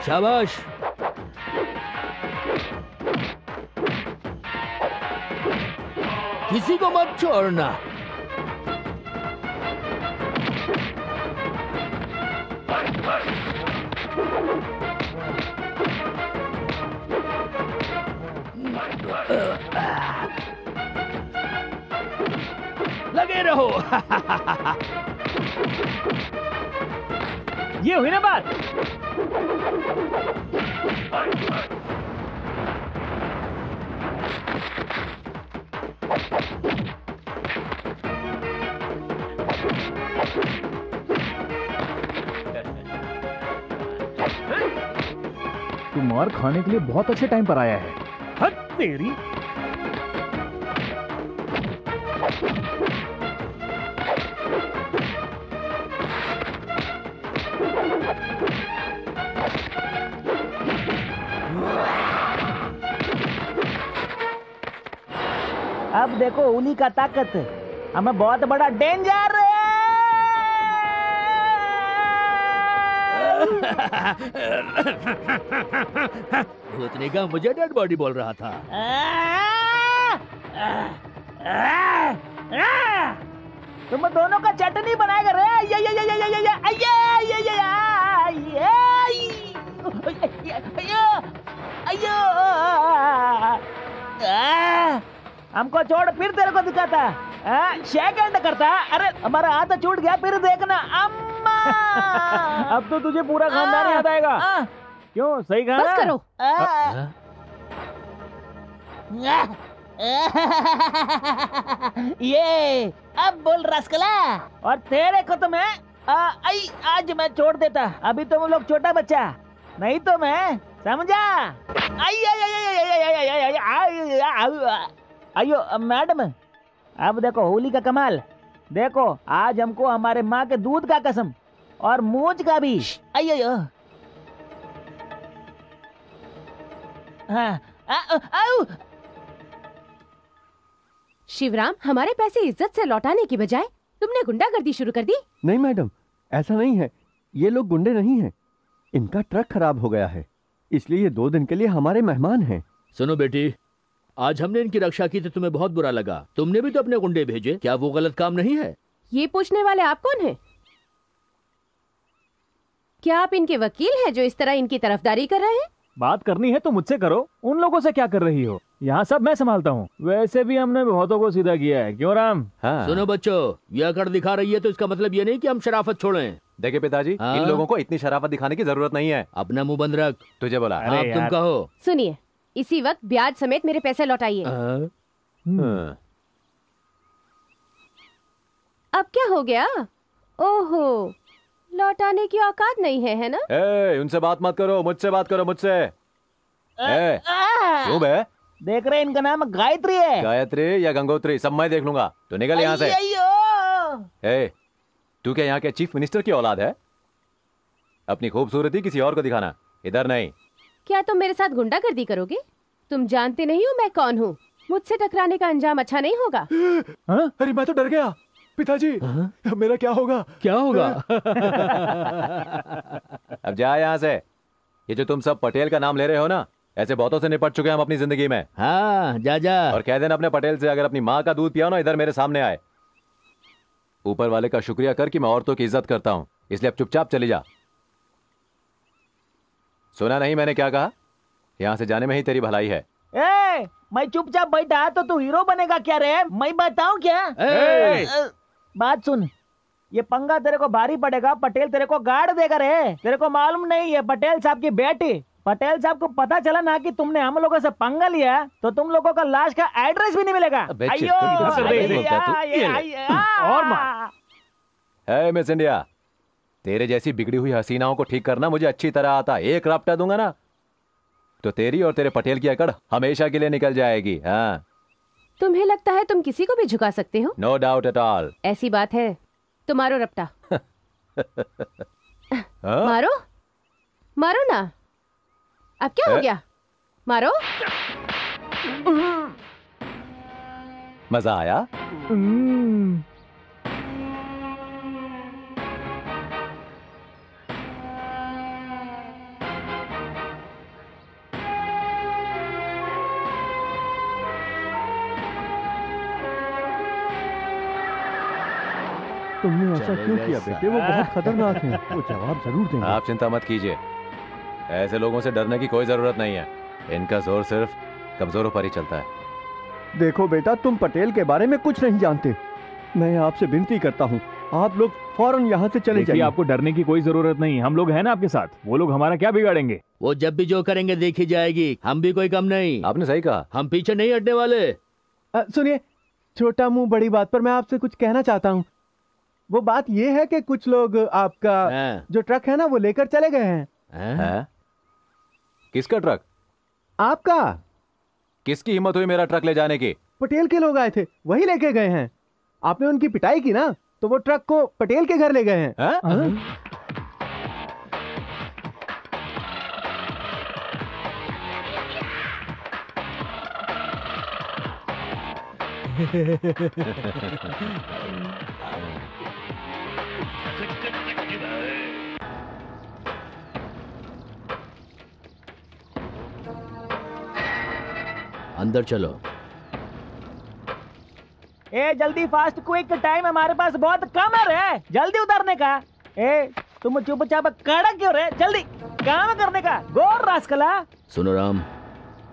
शाबाश। किसी को मत छोड़ना। लगे रहो। ये हुई ना बात। तू मार खाने के लिए बहुत अच्छे टाइम पर आया है। हद तेरी। अब देखो उली का ताकत, हमें बहुत बड़ा डेंजर है। भूतनी का मुझे डेड बॉडी बोल रहा था। तुम दोनों का चटनी बनाएगा रे। हमको छोड़, फिर तेरे को दिखाता। शेक हैंड करता। अरे हमारा हाथ छूट गया, फिर देखना। अम्मा अब तो तुझे पूरा खानदान याद आएगा। क्यों, सही कहा? बस करो। ये अब बोल रसकला। और तेरे को तो मैं आज मैं छोड़ देता। अभी तो वो लोग छोटा बच्चा, नहीं तो मैं समझा। अयो मैडम, अब देखो होली का कमाल। देखो आज हमको हमारे माँ के दूध का कसम और मूंछ का भी। अयो हाँ। शिवराम, हमारे पैसे इज्जत से लौटाने की बजाय तुमने गुंडागर्दी शुरू कर दी। नहीं मैडम, ऐसा नहीं है। ये लोग गुंडे नहीं हैं। इनका ट्रक खराब हो गया है, इसलिए ये 2 दिन के लिए हमारे मेहमान हैं। सुनो बेटी, आज हमने इनकी रक्षा की तो तुम्हें बहुत बुरा लगा। तुमने भी तो अपने गुंडे भेजे, क्या वो गलत काम नहीं है? ये पूछने वाले आप कौन हैं? क्या आप इनके वकील हैं जो इस तरह इनकी तरफदारी कर रहे हैं? बात करनी है तो मुझसे करो, उन लोगों से क्या कर रही हो? यहाँ सब मैं संभालता हूँ। वैसे भी हमने बहुतों को सीधा किया है, क्यों राम? हाँ। सुनो बच्चों, ये अकड़ दिखा रही है तो इसका मतलब ये नहीं कि हम शराफत छोड़ें। देखिए पिताजी, इन लोगों को इतनी शराफत दिखाने की जरूरत नहीं है। अपना मुंह बंद रख। तुझे बोला। आप तुम कहो। सुनिए, इसी वक्त ब्याज समेत मेरे पैसे लौटाइए। अब क्या हो गया? ओहो, लौटाने की औकात नहीं है, है ना? उनसे बात मत करो, मुझसे बात करो, मुझसे। क्यों बे? देख रहे इनका नाम गायत्री है। गायत्री या गंगोत्री सब मैं देख लूंगा। तो निकल यहाँ से। तू क्या यहाँ के चीफ मिनिस्टर की औलाद है? अपनी खूबसूरती किसी और को दिखाना, इधर नहीं। क्या तुम मेरे साथ गुंडागर्दी करोगे? तुम जानते नहीं हो मैं कौन हूँ। मुझसे टकराने का अंजाम अच्छा नहीं होगा। अरे मैं तो डर गया पिताजी। मेरा क्या होगा? क्या होगा? अब जा यहाँ से। ये जो तुम सब पटेल का नाम ले रहे हो ना, ऐसे बहुतों से निपट चुके हैं हम अपनी जिंदगी में। हाँ, जा जा। और कह देना अपने पटेल से, अगर अपनी माँ का दूध पिया ना, इधर मेरे सामने आए। ऊपर वाले का शुक्रिया कर कि मैं औरतों की इज्जत करता हूँ, इसलिए अब चुपचाप चली जा। सुना नहीं मैंने क्या कहा? यहाँ से जाने में ही तेरी भलाई है। मैं चुपचाप बैठा तो तू हीरो बनेगा क्या रे? मैं बताऊं क्या? बात सुन, ये पंगा तेरे को भारी पड़ेगा। पटेल तेरे को गाड़ देगा रे। तेरे को मालूम नहीं है, पटेल साहब की बेटी। पटेल साहब को पता चला ना कि तुमने हम लोगों से पंगा लिया, तो तुम लोगों का लाश का एड्रेस भी नहीं मिलेगा। और मिस इंडिया, तेरे जैसी बिगड़ी हुई हसीनाओं को ठीक करना मुझे अच्छी तरह आता। एक रापटा दूंगा ना तो तेरी और तेरे पटेल की अकड़ हमेशा के लिए निकल जाएगी। हाँ, तुम्हें लगता है तुम किसी को भी झुका सकते हो? No doubt at all. ऐसी बात है तो मारो रपटा। मारो मारो ना। अब क्या हो गया? मारो। मजा आया? तुमने ऐसा चले क्यों गए किया बेटे? वो बहुत खतरनाक हैं। वो जवाब जरूर देंगे। आप चिंता मत कीजिए, ऐसे लोगों से डरने की कोई जरूरत नहीं है। इनका जोर सिर्फ कमजोरों पर ही चलता है। देखो बेटा, तुम पटेल के बारे में कुछ नहीं जानते। मैं आपसे विनती करता हूँ, आप लोग फौरन यहाँ से चले देखिए, जाइए। आपको डरने की कोई जरूरत नहीं, हम लोग हैं ना आपके साथ। वो लोग हमारा क्या बिगाड़ेंगे? वो जब भी जो करेंगे देखी जाएगी, हम भी कोई कम नहीं। आपने सही कहा। हम पीछे नहीं हटने वाले। सुनिए, छोटा मुंह बड़ी बात पर मैं आपसे कुछ कहना चाहता हूँ। वो बात ये है कि कुछ लोग आपका हाँ। जो ट्रक है ना वो लेकर चले गए हैं। है? किसका ट्रक? आपका। किसकी हिम्मत हुई मेरा ट्रक ले जाने की? पटेल के लोग आए थे, वही लेके गए हैं। आपने उनकी पिटाई की ना, तो वो ट्रक को पटेल के घर ले गए हैं। हैं? हाँ? अंदर चलो। ए जल्दी, फास्ट क्विक, टाइम हमारे पास बहुत कम है रे, जल्दी उतरने का। ए तुम चुपचाप खड़ा क्यों रे? जल्दी काम करने का, गोर रास्कला। सुनो राम,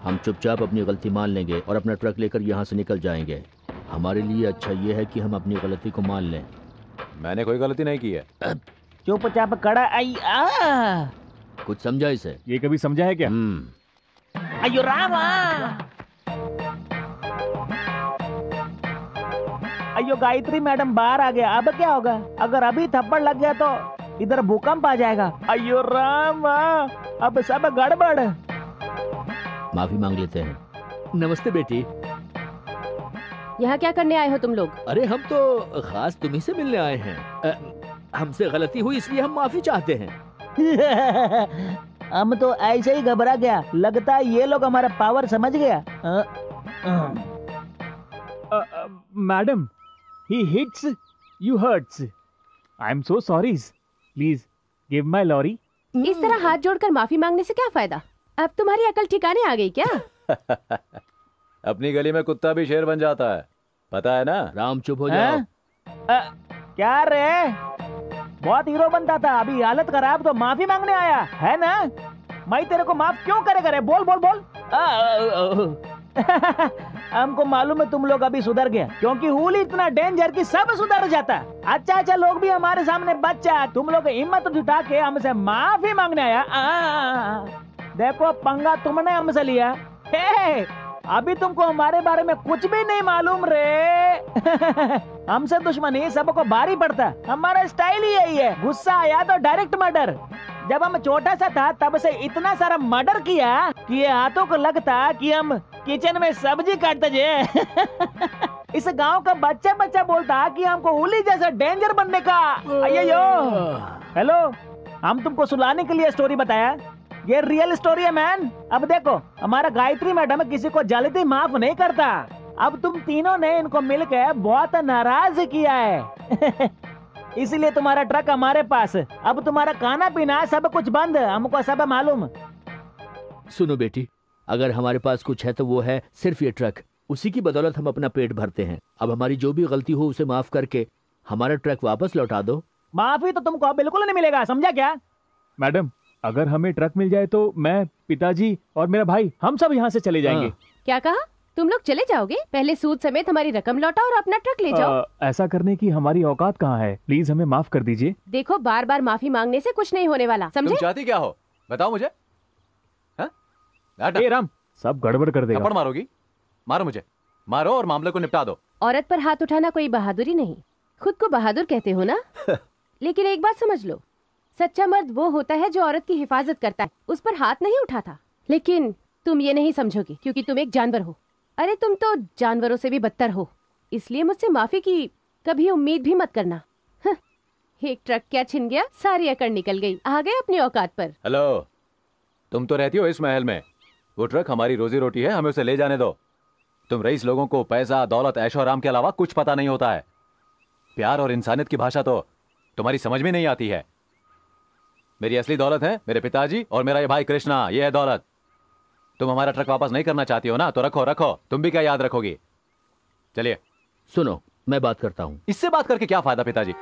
हम चुपचाप अपनी गलती मान लेंगे और अपना ट्रक लेकर यहाँ से निकल जाएंगे। हमारे लिए अच्छा ये है कि हम अपनी गलती को मान लें। मैंने कोई गलती नहीं की है। चुपचाप खड़ा। कुछ समझा इसे? ये कभी समझा है क्या? अयो रामा, अयो गायत्री मैडम बाहर आ गया। अब क्या होगा? अगर अभी थप्पड़ लग गया तो इधर भूकंप आ जाएगा। अयो रामा, अब सब गड़बड़। माफी मांग लेते हैं। नमस्ते बेटी। यहाँ क्या करने आए हो तुम लोग? अरे हम तो खास तुम्ही से मिलने आए हैं। हमसे गलती हुई इसलिए हम माफी चाहते हैं। हम तो ऐसे ही घबरा गया, लगता है ये लोग हमारा पावर समझ गया। Madam, he hits, you hurts. I'm so sorry. Please give my lorry. इस तरह हाथ जोड़कर माफी मांगने से क्या फायदा? अब तुम्हारी अकल ठिकाने आ गई क्या? अपनी गली में कुत्ता भी शेर बन जाता है, पता है ना? राम चुप हो जाओ। क्या रे, बहुत हीरो बनता था, अभी हालत खराब तो माफी मांगने आया है ना? मैं तेरे को माफ क्यों करेगा रे? बोल बोल बोल। हमको मालूम है तुम लोग अभी सुधर गया, क्योंकि हुल इतना डेंजर कि सब सुधर जाता। अच्छा अच्छा, लोग भी हमारे सामने बच्चा, तुम लोग हिम्मत जुटा के हमसे माफी मांगने आया। देखो पंगा तुमने हमसे लिया। हे, अभी तुमको हमारे बारे में कुछ भी नहीं मालूम रे। हमसे दुश्मनी सबको भारी पड़ता, हमारा स्टाइल ही यही है। गुस्सा आया तो डायरेक्ट मर्डर। जब हम छोटा सा था तब से इतना सारा मर्डर किया कि ये हाथों को लगता कि हम किचन में सब्जी काटते जे। इस गांव का बच्चा बच्चा बोलता कि हमको होली जैसा डेंजर बनने का। अय्यो, हेलो, हम तुमको सुलाने के लिए स्टोरी बताया, ये रियल स्टोरी है मैन। अब देखो, हमारा गायत्री मैडम किसी को जल्दी माफ नहीं करता। अब तुम तीनों ने इनको मिलकर बहुत नाराज किया है। इसलिए तुम्हारा ट्रक हमारे पास, अब तुम्हारा खाना पीना सब कुछ बंद, हमको सब मालूम। सुनो बेटी, अगर हमारे पास कुछ है तो वो है सिर्फ ये ट्रक। उसी की बदौलत हम अपना पेट भरते हैं। अब हमारी जो भी गलती हो उसे माफ करके हमारा ट्रक वापस लौटा दो। माफी तो तुमको बिल्कुल नहीं मिलेगा, समझा क्या? मैडम, अगर हमें ट्रक मिल जाए तो मैं, पिताजी और मेरा भाई, हम सब यहाँ से चले जाएंगे। क्या कहा? तुम लोग चले जाओगे? पहले सूद समेत हमारी रकम लौटाओ और अपना ट्रक ले जाओ। ऐसा करने की हमारी औकात कहाँ है? प्लीज हमें माफ कर दीजिए। देखो, बार बार माफी मांगने से कुछ नहीं होने वाला, समझे? तुम चाहती क्या हो, बताओ मुझे। ए राम, सब गड़बड़ कर देगा। थप्पड़ मारोगी? मारो मुझे, मारो और मामले को निपटा दो। औरत पर हाथ उठाना कोई बहादुरी नहीं। खुद को बहादुर कहते हो ना? लेकिन एक बात समझ लो, सच्चा मर्द वो होता है जो औरत की हिफाजत करता है, उस पर हाथ नहीं उठाता। लेकिन तुम ये नहीं समझोगे क्योंकि तुम एक जानवर हो। अरे तुम तो जानवरों से भी बदतर हो, इसलिए मुझसे माफी की कभी उम्मीद भी मत करना। एक ट्रक क्या छिन गया, सारी अकड़ निकल गई, आ गए अपनी औकात पर। हेलो, तुम तो रहती हो इस महल में, वो ट्रक हमारी रोजी रोटी है, हमें उसे ले जाने दो। तुम रईस लोगों को पैसा, दौलत, ऐशो आराम के अलावा कुछ पता नहीं होता है। प्यार और इंसानियत की भाषा तो तुम्हारी समझ में नहीं आती है। मेरी असली दौलत है मेरे पिताजी और मेरा ये भाई कृष्णा, ये है दौलत। तुम हमारा ट्रक वापस नहीं करना चाहती हो ना, तो रखो रखो, तुम भी क्या याद रखोगी। चलिए। सुनो, मैं बात करता हूँ। इससे बात करके क्या फायदा पिताजी?